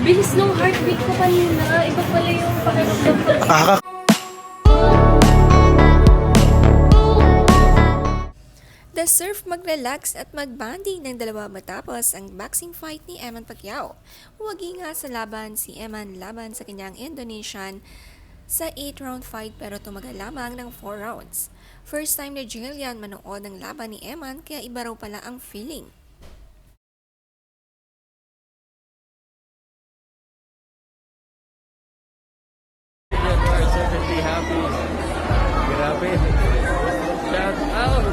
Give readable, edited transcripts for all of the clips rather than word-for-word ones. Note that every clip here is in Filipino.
bilis nung heartbeat ko kanina. Iba pala yung pakiramdam ko. Deserve mag-relax at mag-bonding ng dalawa matapos ang boxing fight ni Eman Pacquiao. Huwagi nga sa laban si Eman laban sa kanyang Indonesian sa 8-round fight pero tumagal lamang ng 4 rounds. First time ni Jillian manood ng laban ni Eman kaya iba raw pala ang feeling. We're certainly happy. Grabe. Shout out!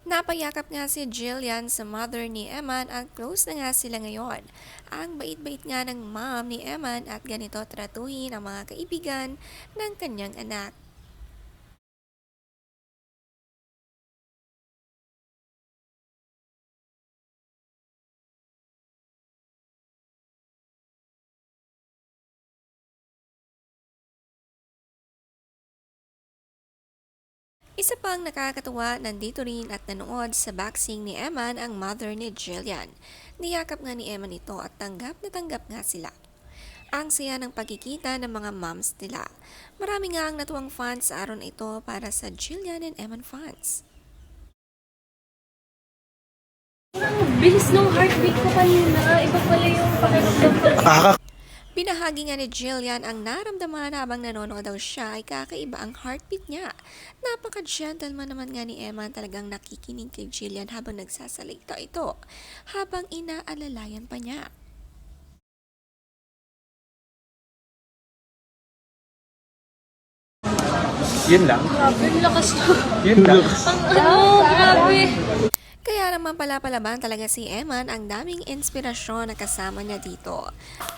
Napayakap nga si Jillian sa mother ni Eman at close na nga sila ngayon. Ang bait-bait nga ng mom ni Eman at ganito tratuhin ang mga kaibigan ng kanyang anak. Isa pang nakakatuwa, nandito rin at nanood sa boxing ni Eman ang mother ni Jillian. Niyakap nga ni Eman ito at tanggap na tanggap nga sila. Ang saya ng pagkikita ng mga moms nila. Marami nga ang natuwang fans sa araw na ito para sa Jillian and Eman fans. Bilis nung heartbeat ko kanina. Iba pala yung pakiramdam ko. Binahagi nga ni Jillian ang naramdaman habang nanonood daw siya ay kakaiba ang heartbeat niya. Napaka-gentleman naman nga ni Eman, talagang nakikinig kay Jillian habang nagsasalita ito, habang inaalalayan pa niya. Yun lang. Grabe, ang lakas na. Yun lang. Grabe. Kaya naman pala palaban talaga si Eman, ang daming inspirasyon na kasama niya dito.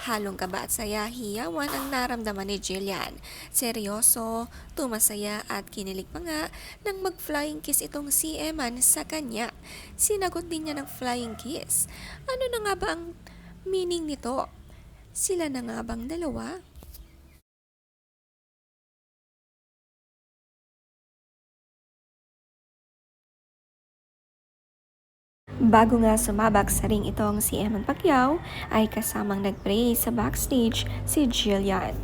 Halong kaba at saya, hiyawan ang naramdaman ni Jillian. Seryoso, tumasaya at kinilig pa nga nang mag-flying kiss itong si Eman sa kanya. Sinagot din niya ng flying kiss. Ano na nga ba ang meaning nito? Sila na nga bang dalawa? Bago nga sumabak sa ring itong si Eman Pacquiao, ay kasamang nag-pray sa backstage si Jillian.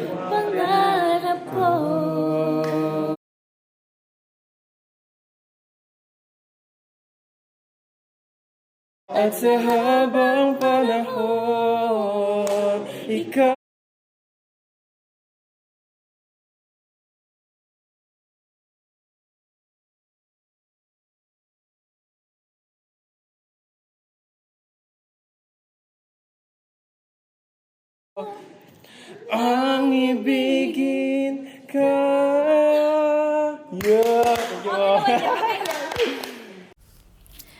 Pangarap ko. At sa habang panahon, ikaw ang ibigin ka.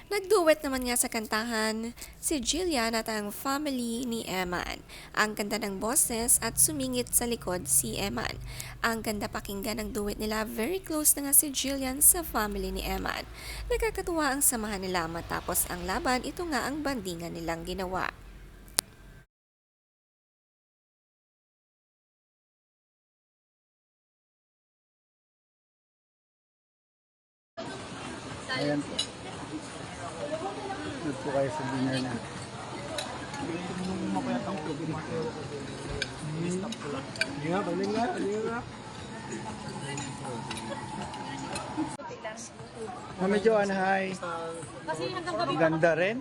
Nagduet naman nga sa kantahan si Jillian at ang family ni Eman. Ang ganda ng boses at sumingit sa likod si Eman. Ang ganda pakinggan ng duet nila, very close na nga si Jillian sa family ni Eman. Nakakatuwa ang samahan nila matapos ang laban, ito nga ang bandingan nilang ginawa. Ayan po. Doon po kayo sa dinner na. Hindi nga, baling nga, baling nga. Mami Joanne, hi. Ganda rin.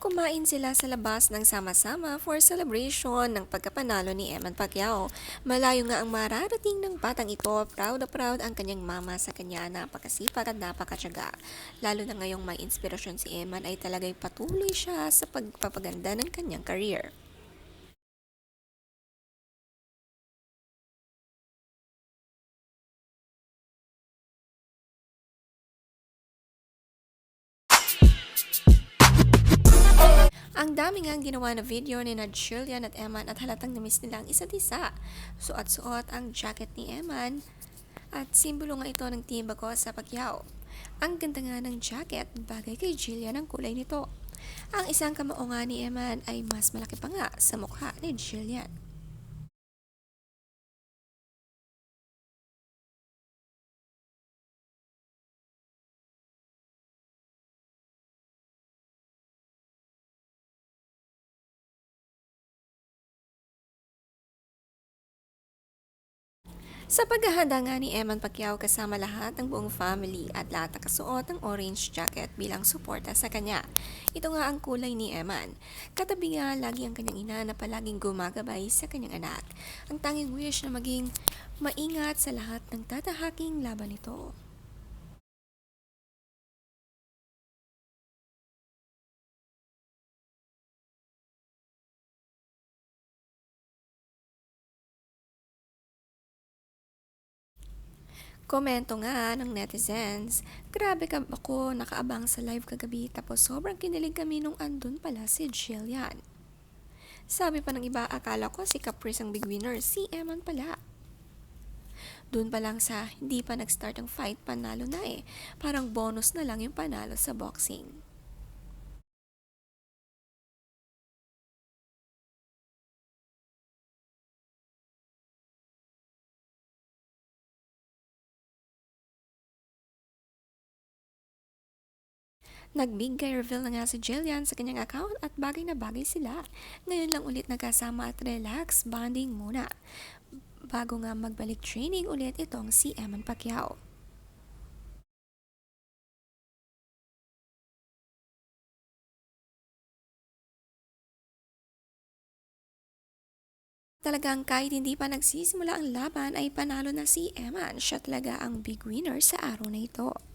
Kumain sila sa labas ng sama-sama for celebration ng pagkapanalo ni Eman Pacquiao. Malayo nga ang mararating ng batang ito, proud na proud ang kanyang mama sa kanya, napakasipag at napakatyaga. Lalo na ngayong may inspirasyon si Eman ay talagay patuloy siya sa pagpapaganda ng kanyang career. Ang dami nga ang ginawa na video ni Jillian at Eman at halatang namiss nila ang isa't isa. Suot-suot ang jacket ni Eman at simbolo nga ito ng Team Bako sa Pacquiao. Ang ganda nga ng jacket, bagay kay Jillian ang kulay nito. Ang isang kamao nga ni Eman ay mas malaki pa nga sa mukha ni Jillian. Sa paghahanda nga ni Eman Pacquiao kasama lahat ng buong family at lahat nakasuot ng orange jacket bilang suporta sa kanya. Ito nga ang kulay ni Eman. Katabi nga lagi ang kanyang ina na palaging gumagabay sa kanyang anak. Ang tanging wish na maging maingat sa lahat ng tatahaking laban nito. Komento nga ng netizens, grabe ka ako nakaabang sa live kagabi tapos sobrang kinilig kami nung andun pala si Jillian. Sabi pa ng iba, akala ko si Caprice ang big winner, si Eman pala. Doon pa lang sa hindi pa nag-start ang fight, panalo na eh. Parang bonus na lang yung panalo sa boxing. Nag-big guy reveal na nga si Jillian sa kanyang account at bagay na bagay sila. Ngayon lang ulit nagkasama at relax, bonding muna. Bago nga magbalik training ulit itong si Eman Pacquiao. Talagang kahit hindi pa nagsisimula ang laban ay panalo na si Eman. Siya talaga ang big winner sa araw na ito.